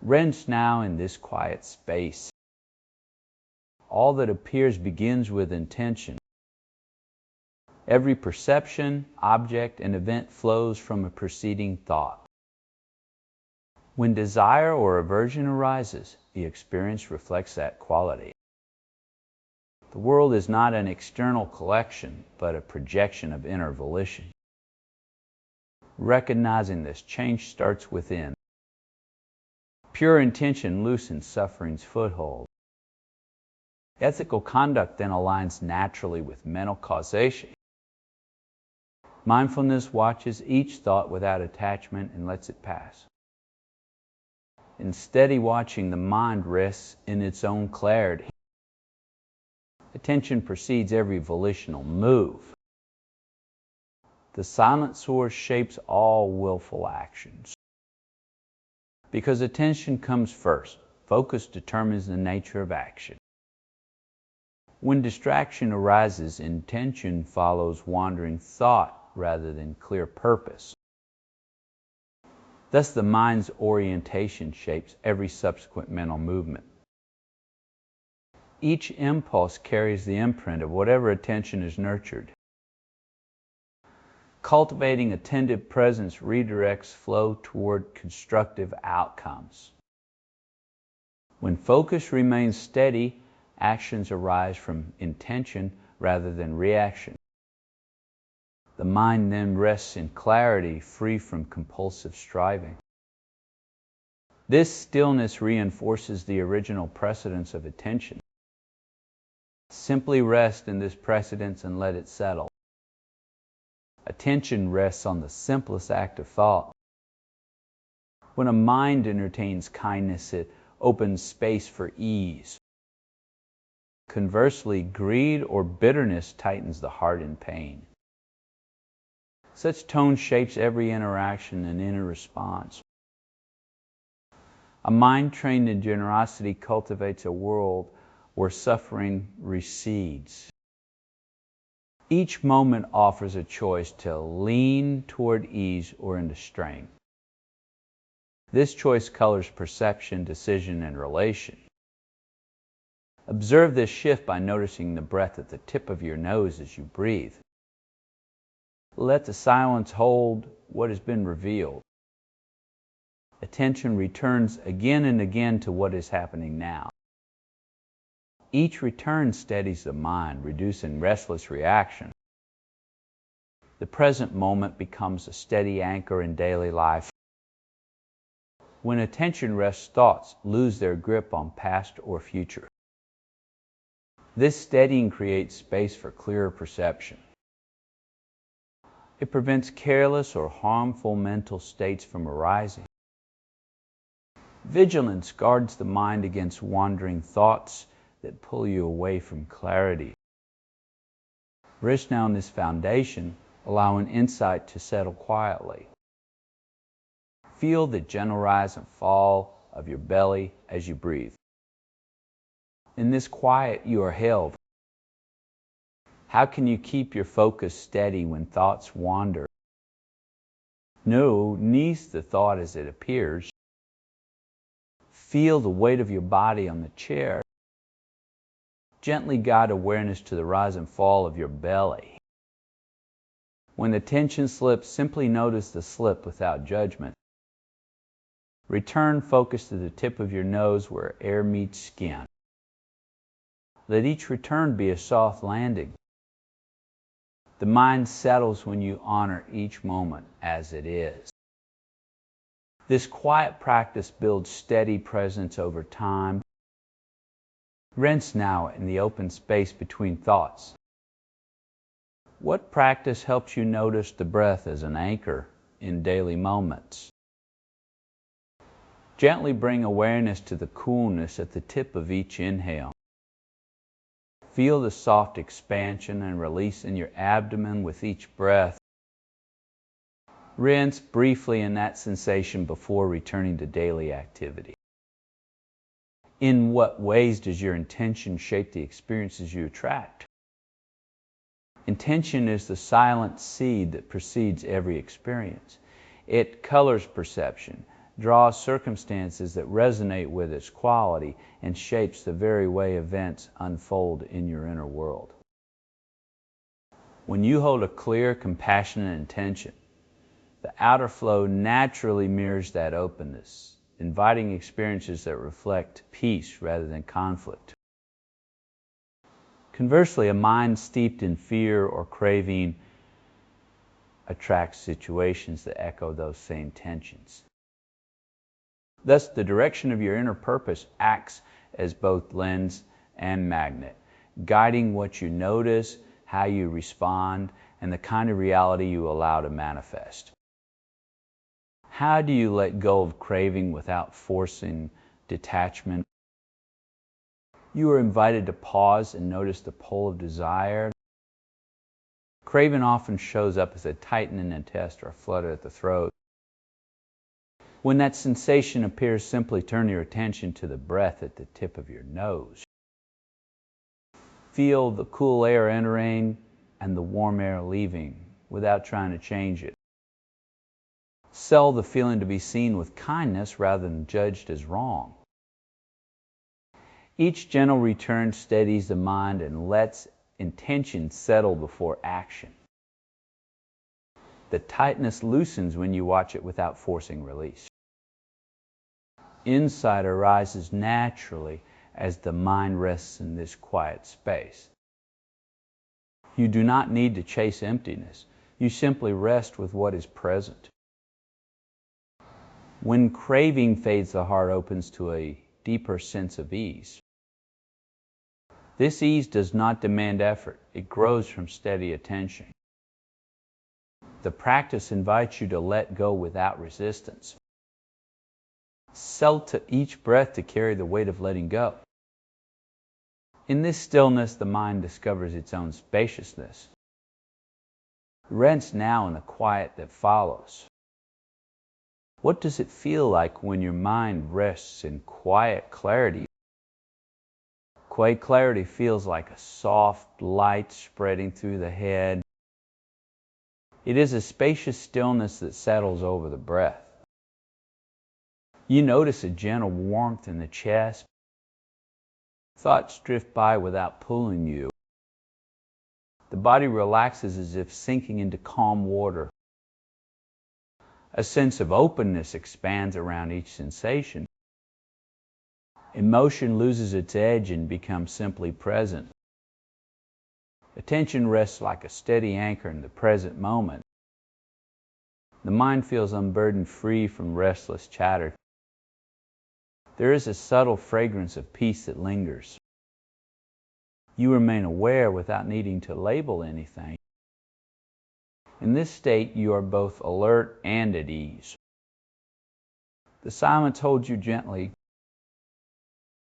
Rest now in this quiet space. All that appears begins with intention. Every perception, object, and event flows from a preceding thought. When desire or aversion arises, the experience reflects that quality. The world is not an external collection, but a projection of inner volition. Recognizing this, change starts within. Pure intention loosens suffering's foothold. Ethical conduct then aligns naturally with mental causation. Mindfulness watches each thought without attachment and lets it pass. In steady watching, the mind rests in its own clarity. Attention precedes every volitional move. The silent source shapes all willful actions. Because attention comes first, focus determines the nature of action. When distraction arises, intention follows wandering thought rather than clear purpose. Thus, the mind's orientation shapes every subsequent mental movement. Each impulse carries the imprint of whatever attention is nurtured. Cultivating attentive presence redirects flow toward constructive outcomes. When focus remains steady, actions arise from intention rather than reaction. The mind then rests in clarity, free from compulsive striving. This stillness reinforces the original precedence of attention. Simply rest in this precedence and let it settle. Attention rests on the simplest act of thought. When a mind entertains kindness, it opens space for ease. Conversely, greed or bitterness tightens the heart in pain. Such tone shapes every interaction and inner response. A mind trained in generosity cultivates a world where suffering recedes. Each moment offers a choice to lean toward ease or into strain. This choice colors perception, decision, and relation. Observe this shift by noticing the breath at the tip of your nose as you breathe. Let the silence hold what has been revealed. Attention returns again and again to what is happening now. Each return steadies the mind, reducing restless reaction. The present moment becomes a steady anchor in daily life. When attention rests, thoughts lose their grip on past or future. This steadying creates space for clearer perception. It prevents careless or harmful mental states from arising. Vigilance guards the mind against wandering thoughts that pull you away from clarity. Rest now in this foundation, allowing insight to settle quietly. Feel the gentle rise and fall of your belly as you breathe. In this quiet, you are held. How can you keep your focus steady when thoughts wander? No, knees the thought as it appears. Feel the weight of your body on the chair. Gently guide awareness to the rise and fall of your belly. When the tension slips, simply notice the slip without judgment. Return focus to the tip of your nose where air meets skin. Let each return be a soft landing. The mind settles when you honor each moment as it is. This quiet practice builds steady presence over time. Rest now in the open space between thoughts. What practice helps you notice the breath as an anchor in daily moments? Gently bring awareness to the coolness at the tip of each inhale. Feel the soft expansion and release in your abdomen with each breath. Rinse briefly in that sensation before returning to daily activity. In what ways does your intention shape the experiences you attract? Intention is the silent seed that precedes every experience. It colors perception, draws circumstances that resonate with its quality and shapes the very way events unfold in your inner world. When you hold a clear, compassionate intention, the outer flow naturally mirrors that openness, inviting experiences that reflect peace rather than conflict. Conversely, a mind steeped in fear or craving attracts situations that echo those same tensions. Thus, the direction of your inner purpose acts as both lens and magnet, guiding what you notice, how you respond, and the kind of reality you allow to manifest. How do you let go of craving without forcing detachment? You are invited to pause and notice the pull of desire. Craving often shows up as a tightening in the chest or a flutter at the throat. When that sensation appears, simply turn your attention to the breath at the tip of your nose. Feel the cool air entering and the warm air leaving without trying to change it. Sell the feeling to be seen with kindness rather than judged as wrong. Each gentle return steadies the mind and lets intention settle before action. The tightness loosens when you watch it without forcing release. Insight arises naturally as the mind rests in this quiet space. You do not need to chase emptiness. You simply rest with what is present. When craving fades, the heart opens to a deeper sense of ease. This ease does not demand effort. It grows from steady attention. The practice invites you to let go without resistance. Settle to each breath to carry the weight of letting go. In this stillness, the mind discovers its own spaciousness. Rest now in the quiet that follows. What does it feel like when your mind rests in quiet clarity? Quiet clarity feels like a soft light spreading through the head. It is a spacious stillness that settles over the breath. You notice a gentle warmth in the chest. Thoughts drift by without pulling you. The body relaxes as if sinking into calm water. A sense of openness expands around each sensation. Emotion loses its edge and becomes simply present. Attention rests like a steady anchor in the present moment. The mind feels unburdened, free from restless chatter. There is a subtle fragrance of peace that lingers. You remain aware without needing to label anything. In this state, you are both alert and at ease. The silence holds you gently,